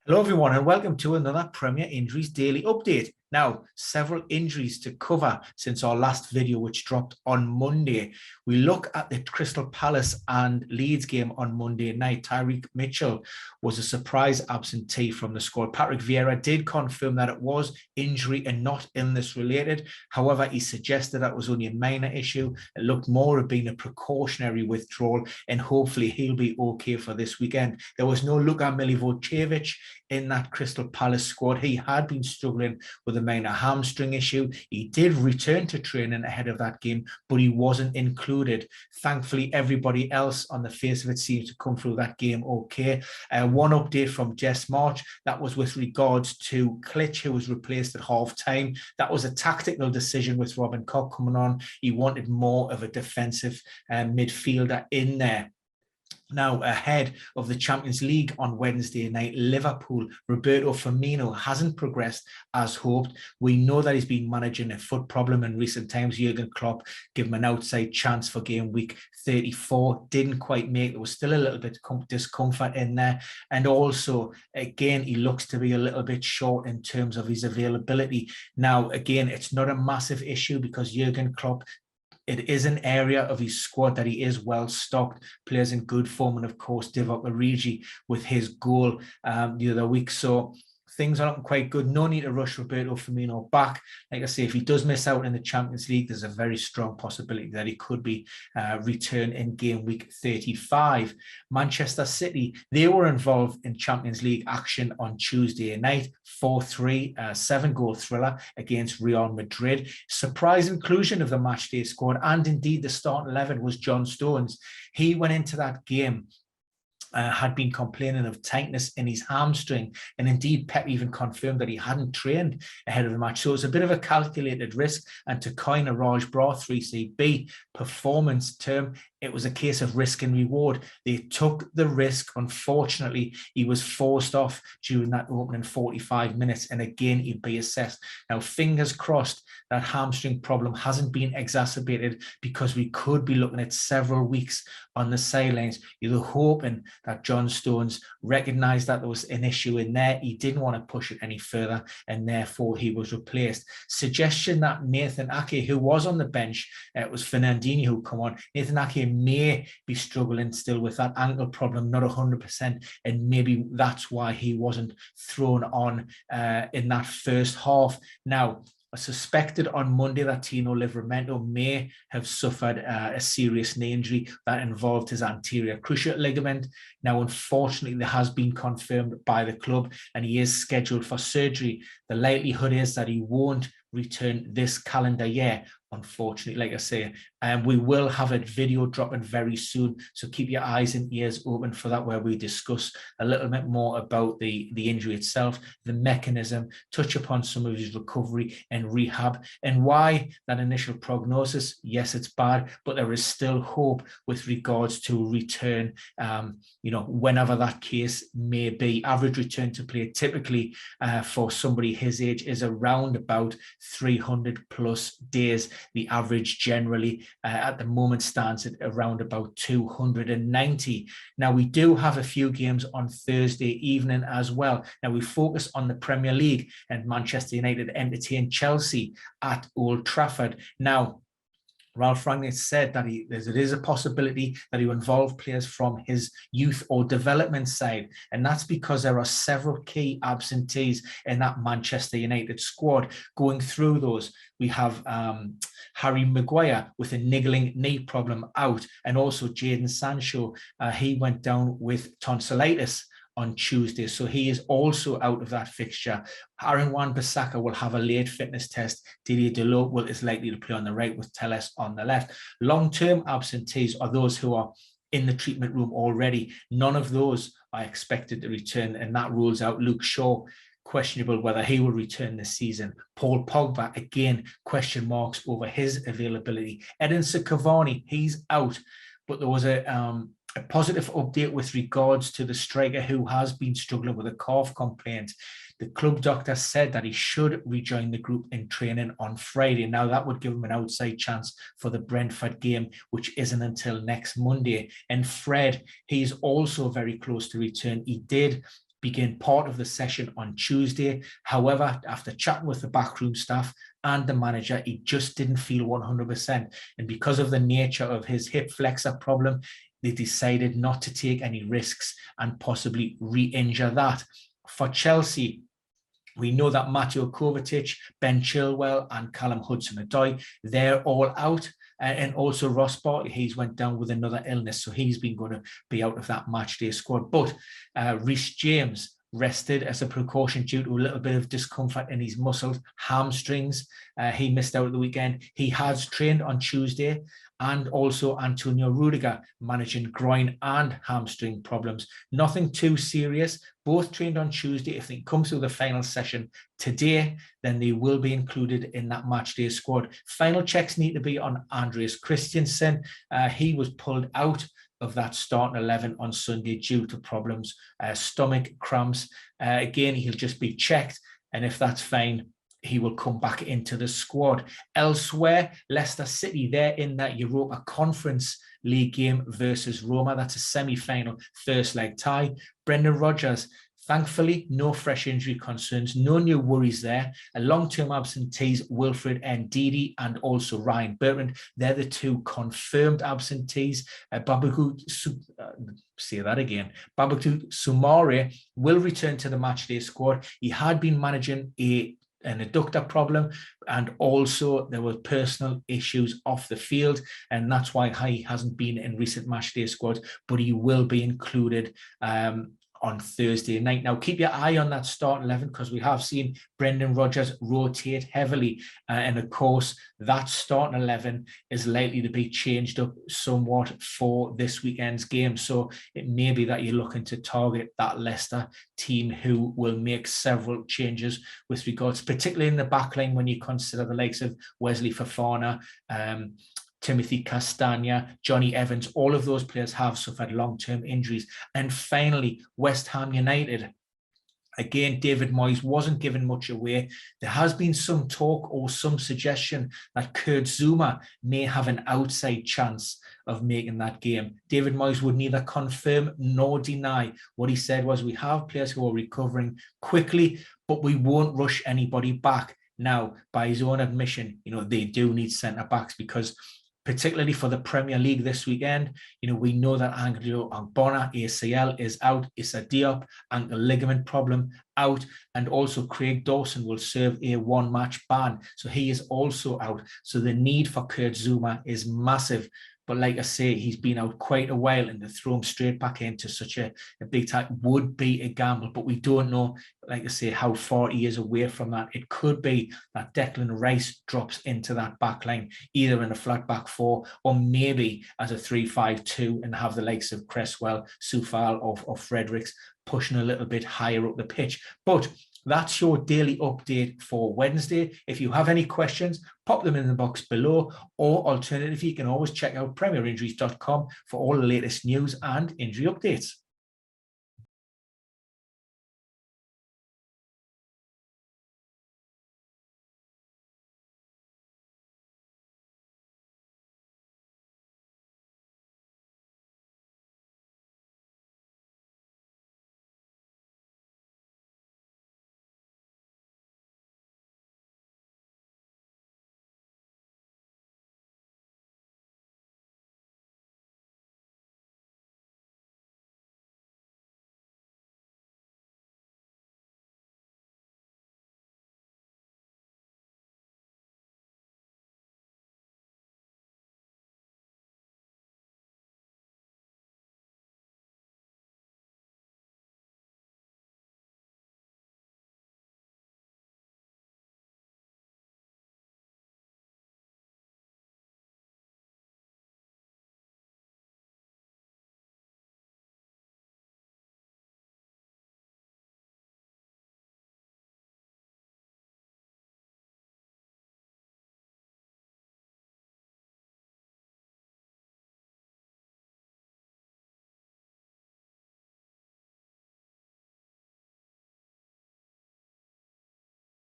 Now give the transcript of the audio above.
Hello everyone and welcome to another Premier Injuries Daily Update. Now, several injuries to cover since our last video, which dropped on Monday. We look at the Crystal Palace and Leeds game on Monday night. Tyrek Mitchell was a surprise absentee from the squad. Patrick Vieira did confirm that it was injury and not illness related. However, he suggested that was only a minor issue. It looked more of being a precautionary withdrawal, and hopefully he'll be okay for this weekend. There was no Luka Milivojevic in that Crystal Palace squad. He had been struggling with a minor hamstring issue. He did return to training ahead of that game, but he wasn't included. Thankfully, everybody else on the face of it seems to come through that game okay. One update from Jess March, that was with regards to Klitsch, who was replaced at half-time. That was a tactical decision with Robin Koch coming on. He wanted more of a defensive midfielder in there. Now, ahead of the Champions League on Wednesday night, Liverpool, Roberto Firmino hasn't progressed as hoped. We know that he's been managing a foot problem in recent times. Jurgen Klopp gave him an outside chance for game week 34. Didn't quite make it. There was still a little bit of discomfort in there. And also, again, he looks to be a little bit short in terms of his availability. Now, again, it's not a massive issue because Jurgen Klopp, it is an area of his squad that he is well stocked, players in good form, and of course Divock Origi with his goal the other week. So things are looking quite good. No need to rush Roberto Firmino back. Like I say, if he does miss out in the Champions League, there's a very strong possibility that he could be returned in game week 35. Manchester City, they were involved in Champions League action on Tuesday night. 4-3, 7-goal thriller against Real Madrid. Surprise inclusion of the matchday squad, and indeed the starting 11 was John Stones. He went into that game had been complaining of tightness in his hamstring, and indeed Pep even confirmed that he hadn't trained ahead of the match. So it's a bit of a calculated risk, and to coin a Raj Bra 3CB performance term, it was a case of risk and reward. They took the risk. Unfortunately, he was forced off during that opening 45 minutes, and again, he'd be assessed. Now, fingers crossed that hamstring problem hasn't been exacerbated, because we could be looking at several weeks on the sidelines. You're hoping that John Stones recognised that there was an issue in there. He didn't want to push it any further, and therefore he was replaced. Suggestion that Nathan Ake, who was on the bench, it was Fernandinho who come on. Nathan Ake may be struggling still with that ankle problem, not 100%, and maybe that's why he wasn't thrown on in that first half. Now, I suspected on Monday that Tino Livramento may have suffered a serious knee injury that involved his anterior cruciate ligament. Now, unfortunately, that has been confirmed by the club, and he is scheduled for surgery. The likelihood is that he won't return this calendar year, unfortunately, like I say. And we will have a video dropping very soon, so keep your eyes and ears open for that, where we discuss a little bit more about the injury itself, the mechanism, touch upon some of his recovery and rehab, and why that initial prognosis, yes, it's bad, but there is still hope with regards to return, whenever that case may be. Average return to play typically for somebody his age is around about 300 plus days. The average generally at the moment stands at around about 290. Now, we do have a few games on Thursday evening as well. Now, we focus on the Premier League, and Manchester United entertain Chelsea at Old Trafford. Now, Ralph Rangnick said that it is a possibility that he will involve players from his youth or development side, and that's because there are several key absentees in that Manchester United squad. Going through those, we have Harry Maguire with a niggling knee problem out, and also Jadon Sancho. He went down with tonsillitis on Tuesday, so he is also out of that fixture. Aaron Wan-Bissaka will have a late fitness test. Didier Delot is likely to play on the right with Telles on the left. Long-term absentees are those who are in the treatment room already. None of those are expected to return, and that rules out Luke Shaw, questionable whether he will return this season. Paul Pogba, again, question marks over his availability. Edinson Cavani, he's out, but there was a positive update with regards to the striker who has been struggling with a calf complaint. The club doctor said that he should rejoin the group in training on Friday. Now, that would give him an outside chance for the Brentford game, which isn't until next Monday. And Fred, he's also very close to return. He did begin part of the session on Tuesday. However, after chatting with the backroom staff and the manager, he just didn't feel 100%. And because of the nature of his hip flexor problem, they decided not to take any risks and possibly re-injure that. For Chelsea, we know that Mateo Kovacic, Ben Chilwell and Callum Hudson-Odoi, they're all out. And also Ross Barkley, he's went down with another illness, so he's been going to be out of that match day squad. But Reece James rested as a precaution due to a little bit of discomfort in his muscles, hamstrings. He missed out at the weekend. He has trained on Tuesday. And also Antonio Rudiger managing groin and hamstring problems. Nothing too serious. Both trained on Tuesday. If they come through the final session today, then they will be included in that match day squad. Final checks need to be on Andreas Christensen. He was pulled out of that starting 11 on Sunday due to problems, stomach cramps. Again, he'll just be checked. And if that's fine, he will come back into the squad. Elsewhere, Leicester City, they're in that Europa Conference League game versus Roma. That's a semi-final first leg tie. Brendan Rodgers, thankfully, no fresh injury concerns, no new worries there. A long-term absentees, Wilfred Ndidi and also Ryan Bertrand. They're the two confirmed absentees. Babou Soumaré will return to the matchday squad. He had been managing an adductor problem, and also there were personal issues off the field, and that's why he hasn't been in recent matchday squads, but he will be included on Thursday night. Now, keep your eye on that start 11 because we have seen Brendan Rodgers rotate heavily. And of course, that starting 11 is likely to be changed up somewhat for this weekend's game. So it may be that you're looking to target that Leicester team who will make several changes with regards, particularly in the back line when you consider the likes of Wesley Fofana, Timothy Castagna, Johnny Evans, all of those players have suffered long-term injuries. And finally, West Ham United. Again, David Moyes wasn't giving much away. There has been some talk or some suggestion that Kurt Zouma may have an outside chance of making that game. David Moyes would neither confirm nor deny. What he said was, we have players who are recovering quickly, but we won't rush anybody back. Now, by his own admission, they do need centre-backs because particularly for the Premier League this weekend, we know that Angelo Ogbonna, ACL, is out. Issa Diop, ankle ligament problem, out. And also Craig Dawson will serve a one-match ban. So he is also out. So the need for Kurt Zouma is massive. But like I say, he's been out quite a while, and to throw him straight back into such a big time would be a gamble. But we don't know, like I say, how far he is away from that. It could be that Declan Rice drops into that back line, either in a flat back four or maybe as a 3-5-2 and have the likes of Cresswell, Soufal or Fredericks pushing a little bit higher up the pitch. But that's your daily update for Wednesday. If you have any questions, pop them in the box below, or alternatively, you can always check out premierinjuries.com for all the latest news and injury updates.